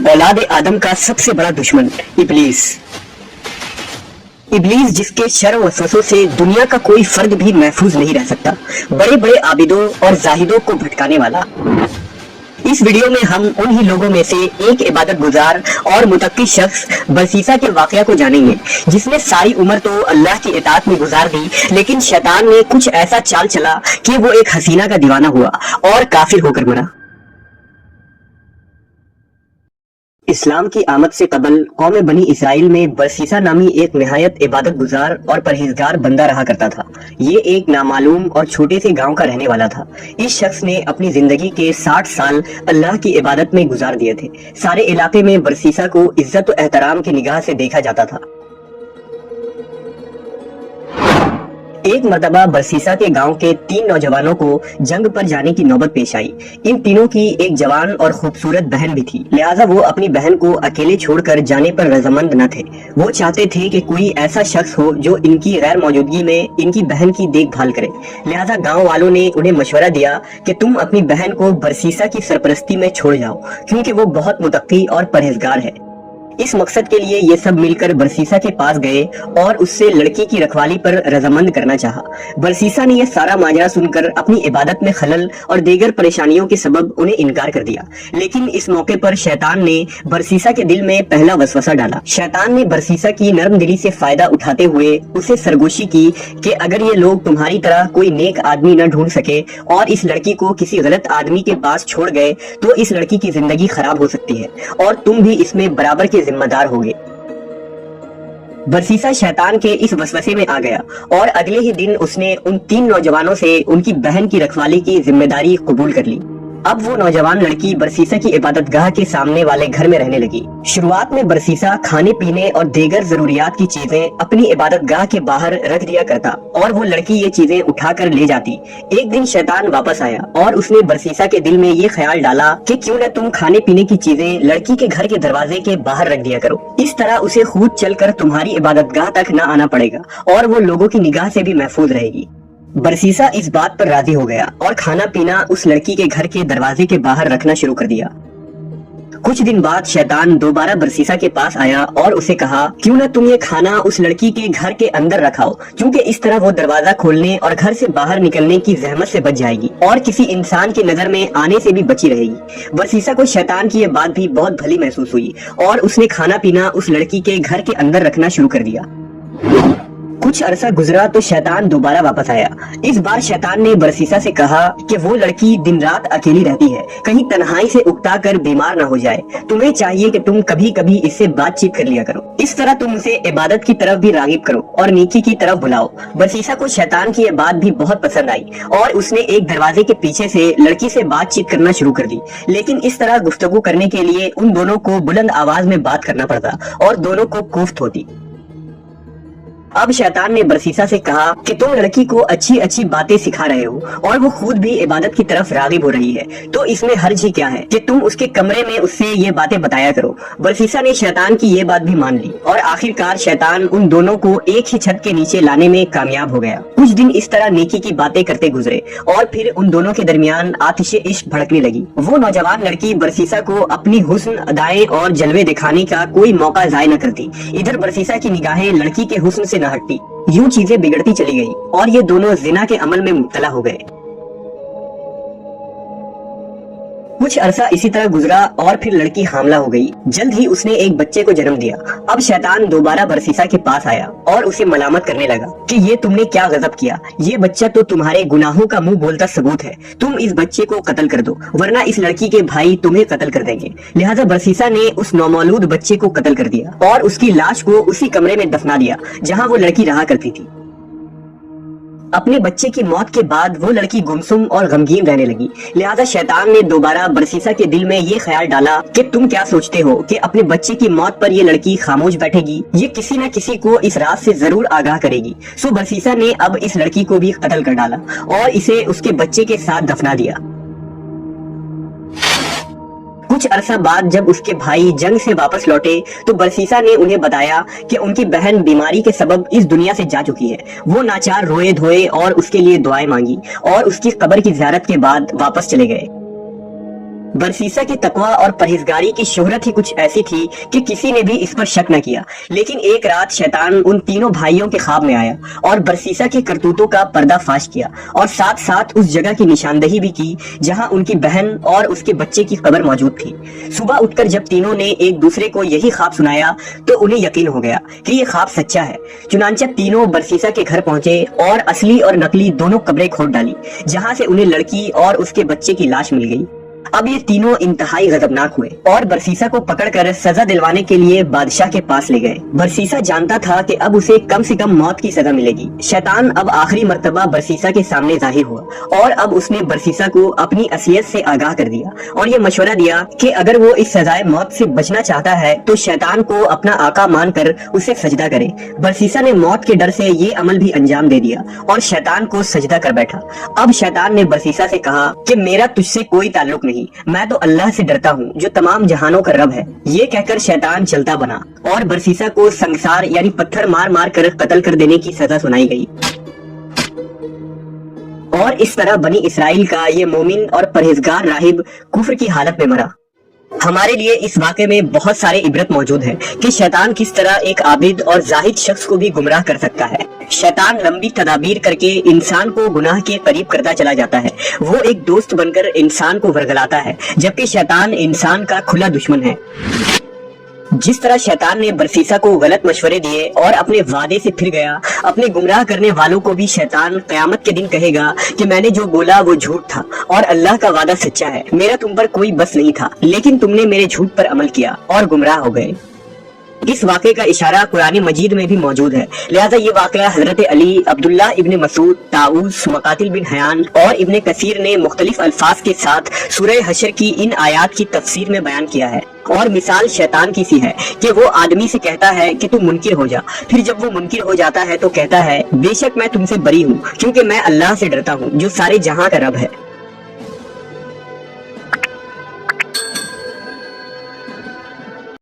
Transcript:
औलाद आदम का सबसे बड़ा दुश्मन इब्लीस। इब्लीस जिसके शर वसवसों से दुनिया का कोई फर्द भी महफूज नहीं रह सकता, बड़े बड़े आबिदों और जाहिदों को भटकाने वाला। इस वीडियो में हम उन्हीं लोगों में से एक इबादत गुजार और मुतक्की शख्स बरसीसा के वाकया को जानेंगे, जिसने सारी उम्र तो अल्लाह की इताअत में गुजार दी, लेकिन शैतान ने कुछ ऐसा चाल चला कि वो एक हसीना का दीवाना हुआ और काफिर होकर मरा। इस्लाम की आमद से कबल कौम बनी इसराइल में बरसीसा नामी एक निहायत इबादत गुजार और परहेजगार बंदा रहा करता था। ये एक नामालूम और छोटे से गांव का रहने वाला था। इस शख्स ने अपनी जिंदगी के 60 साल अल्लाह की इबादत में गुजार दिए थे। सारे इलाके में बरसीसा को इज्जत और एहतराम की निगाह से देखा जाता था। एक मर्तबा बरसीसा के गांव के 3 नौजवानों को जंग पर जाने की नौबत पेश आई। इन तीनों की एक जवान और खूबसूरत बहन भी थी, लिहाजा वो अपनी बहन को अकेले छोड़कर जाने पर रजामंद न थे। वो चाहते थे कि कोई ऐसा शख्स हो जो इनकी गैर मौजूदगी में इनकी बहन की देखभाल करे। लिहाजा गाँव वालों ने उन्हें मशवरा दिया कि तुम अपनी बहन को बरसीसा की सरपरस्ती में छोड़ जाओ, क्योंकि वो बहुत मुतक्की और परहेजगार है। इस मकसद के लिए ये सब मिलकर बरसीसा के पास गए और उससे लड़की की रखवाली पर रजामंद करना चाहा। बरसीसा ने यह सारा माजरा सुनकर अपनी इबादत में खलल और दीगर परेशानियों के सबब उन्हें इनकार कर दिया। लेकिन इस मौके पर शैतान ने बरसीसा के दिल में पहला वसवसा डाला। शैतान ने बरसीसा की नरम दिली से फायदा उठाते हुए उसे सरगोशी की कि अगर ये लोग तुम्हारी तरह कोई नेक आदमी न ढूंढ सके और इस लड़की को किसी गलत आदमी के पास छोड़ गए तो इस लड़की की जिंदगी खराब हो सकती है और तुम भी इसमें बराबर के जिम्मेदार होगे। बरसीसा शैतान के इस वसवसे में आ गया और अगले ही दिन उसने उन 3 नौजवानों से उनकी बहन की रखवाली की जिम्मेदारी कबूल कर ली। अब वो नौजवान लड़की बरसीसा की इबादतगाह के सामने वाले घर में रहने लगी। शुरुआत में बरसीसा खाने पीने और दीगर जरूरियात की चीजें अपनी इबादतगाह के बाहर रख दिया करता और वो लड़की ये चीजें उठाकर ले जाती। एक दिन शैतान वापस आया और उसने बरसीसा के दिल में ये ख्याल डाला कि क्यों न तुम खाने पीने की चीजें लड़की के घर के दरवाजे के बाहर रख दिया करो। इस तरह उसे खुद चलकर तुम्हारी इबादतगाह तक न आना पड़ेगा और वो लोगों की निगाह से भी महफूज रहेगी। बरसीसा इस बात पर राजी हो गया और खाना पीना उस लड़की के घर के दरवाजे के बाहर रखना शुरू कर दिया। कुछ दिन बाद शैतान दोबारा बरसीसा के पास आया और उसे कहा, क्यों न तुम ये खाना उस लड़की के घर के अंदर रखाओ, क्योंकि इस तरह वो दरवाजा खोलने और घर से बाहर निकलने की जहमत से बच जाएगी और किसी इंसान की नजर में आने से भी बची रहेगी। बरसीसा को शैतान की ये बात भी बहुत भली महसूस हुई और उसने खाना पीना उस लड़की के घर के अंदर रखना शुरू कर दिया। कुछ अरसा गुजरा तो शैतान दोबारा वापस आया। इस बार शैतान ने बरसीसा से कहा कि वो लड़की दिन रात अकेली रहती है, कहीं तन्हाई से उकता कर बीमार न हो जाए। तुम्हें चाहिए कि तुम कभी कभी इससे बातचीत कर लिया करो। इस तरह तुम उसे इबादत की तरफ भी रागिब करो और नेकी की तरफ बुलाओ। बरसीसा को शैतान की ये बात भी बहुत पसंद आई और उसने एक दरवाजे के पीछे से लड़की से बातचीत करना शुरू कर दी। लेकिन इस तरह गुफ्तगू करने के लिए उन दोनों को बुलंद आवाज में बात करना पड़ता और दोनों को कोफ्त होती। अब शैतान ने बरसीसा से कहा कि तुम लड़की को अच्छी अच्छी बातें सिखा रहे हो और वो खुद भी इबादत की तरफ रागिब हो रही है, तो इसमें हर्ज ही क्या है कि तुम उसके कमरे में उससे ये बातें बताया करो। बरसीसा ने शैतान की ये बात भी मान ली और आखिरकार शैतान उन दोनों को एक ही छत के नीचे लाने में कामयाब हो गया। कुछ दिन इस तरह नेकी की बातें करते गुजरे और फिर उन दोनों के दरमियान आतिशे इश्क भड़कने लगी। वो नौजवान लड़की बरसीसा को अपनी हुस्न, अदाएं और जलवे दिखाने का कोई मौका जाय न करती। इधर बरसीसा की निगाहें लड़की के हुस्न से न हटती। यूं चीजें बिगड़ती चली गई और ये दोनों जिना के अमल में मुब्तला हो गए। कुछ अरसा इसी तरह गुजरा और फिर लड़की हामला हो गई। जल्द ही उसने एक बच्चे को जन्म दिया। अब शैतान दोबारा बरसीसा के पास आया और उसे मलामत करने लगा कि ये तुमने क्या गजब किया, ये बच्चा तो तुम्हारे गुनाहों का मुंह बोलता सबूत है। तुम इस बच्चे को कत्ल कर दो, वरना इस लड़की के भाई तुम्हें कत्ल कर देंगे। लिहाजा बरसीसा ने उस नौमौलूद बच्चे को कत्ल कर दिया और उसकी लाश को उसी कमरे में दफना दिया जहाँ वो लड़की रहा करती थी। अपने बच्चे की मौत के बाद वो लड़की गुमसुम और गमगीन रहने लगी। लिहाजा शैतान ने दोबारा बरसीसा के दिल में ये ख्याल डाला कि तुम क्या सोचते हो कि अपने बच्चे की मौत पर ये लड़की खामोश बैठेगी, ये किसी न किसी को इस रात से जरूर आगाह करेगी। सो बरसीसा ने अब इस लड़की को भी कत्ल कर डाला और इसे उसके बच्चे के साथ दफना दिया। कुछ अरसा बाद जब उसके भाई जंग से वापस लौटे तो बरसीसा ने उन्हें बताया कि उनकी बहन बीमारी के सबब इस दुनिया से जा चुकी है। वो नाचार रोए धोए और उसके लिए दुआएं मांगी और उसकी कब्र की ज़ियारत के बाद वापस चले गए। बरसीसा की तकवा और परहेजगारी की शोहरत ही कुछ ऐसी थी कि किसी ने भी इस पर शक न किया। लेकिन एक रात शैतान उन तीनों भाइयों के ख्वाब में आया और बरसीसा के करतूतों का पर्दाफाश किया और साथ साथ उस जगह की निशानदेही भी की जहां उनकी बहन और उसके बच्चे की कब्र मौजूद थी। सुबह उठकर जब तीनों ने एक दूसरे को यही ख्वाब सुनाया तो उन्हें यकीन हो गया कि ये ख्वाब सच्चा है। चुनांचे तीनों बरसीसा के घर पहुंचे और असली और नकली दोनों कब्रें खोद डाली, जहां से उन्हें लड़की और उसके बच्चे की लाश मिल गई। अब ये तीनों इंतहाई गजबनाक हुए और बरसीसा को पकड़कर सजा दिलवाने के लिए बादशाह के पास ले गए। बरसीसा जानता था कि अब उसे कम से कम मौत की सजा मिलेगी। शैतान अब आखिरी मर्तबा बरसीसा के सामने जाहिर हुआ और अब उसने बरसीसा को अपनी असलियत से आगाह कर दिया और ये मशवरा दिया कि अगर वो इस सजाए मौत से बचना चाहता है तो शैतान को अपना आका मानकर उसे सजदा करे। बरसीसा ने मौत के डर से ये अमल भी अंजाम दे दिया और शैतान को सजदा कर बैठा। अब शैतान ने बरसीसा से कहा कि मेरा तुझसे कोई ताल्लुक नहीं, मैं तो अल्लाह से डरता हूँ जो तमाम जहानों का रब है। ये कहकर शैतान चलता बना और बरसीसा को संसार यानी पत्थर मार मार कर कत्ल कर देने की सजा सुनाई गई। और इस तरह बनी इसराइल का ये मोमिन और परहेजगार राहिब कुफ्र की हालत में मरा। हमारे लिए इस वाक़े में बहुत सारे इबरत मौजूद हैं कि शैतान किस तरह एक आबिद और जाहिद शख्स को भी गुमराह कर सकता है। शैतान लंबी तदाबीर करके इंसान को गुनाह के करीब करता चला जाता है। वो एक दोस्त बनकर इंसान को वरगलाता है, जबकि शैतान इंसान का खुला दुश्मन है। जिस तरह शैतान ने बरसीसा को गलत मशवरे दिए और अपने वादे से फिर गया, अपने गुमराह करने वालों को भी शैतान क़यामत के दिन कहेगा कि मैंने जो बोला वो झूठ था और अल्लाह का वादा सच्चा है। मेरा तुम पर कोई बस नहीं था, लेकिन तुमने मेरे झूठ पर अमल किया और गुमराह हो गए। इस वाक़े का इशारा कुरान मजीद में भी मौजूद है। लिहाजा ये वाक़या हजरत अली, अब्दुल्ला इब्ने मसूद, ताऊस, मुकातिल बिन हयान और इब्ने कसीर ने मुख्तलिफ अल्फाज के साथ सूरह हशर की इन आयात की तफसीर में बयान किया है। और मिसाल शैतान की सी है कि वो आदमी से कहता है कि तू मुनकिर हो जा, फिर जब वो मुनकिर हो जाता है तो कहता है बेशक मैं तुमसे बरी हूँ क्योंकि मैं अल्लाह से डरता हूँ जो सारे जहां का रब है।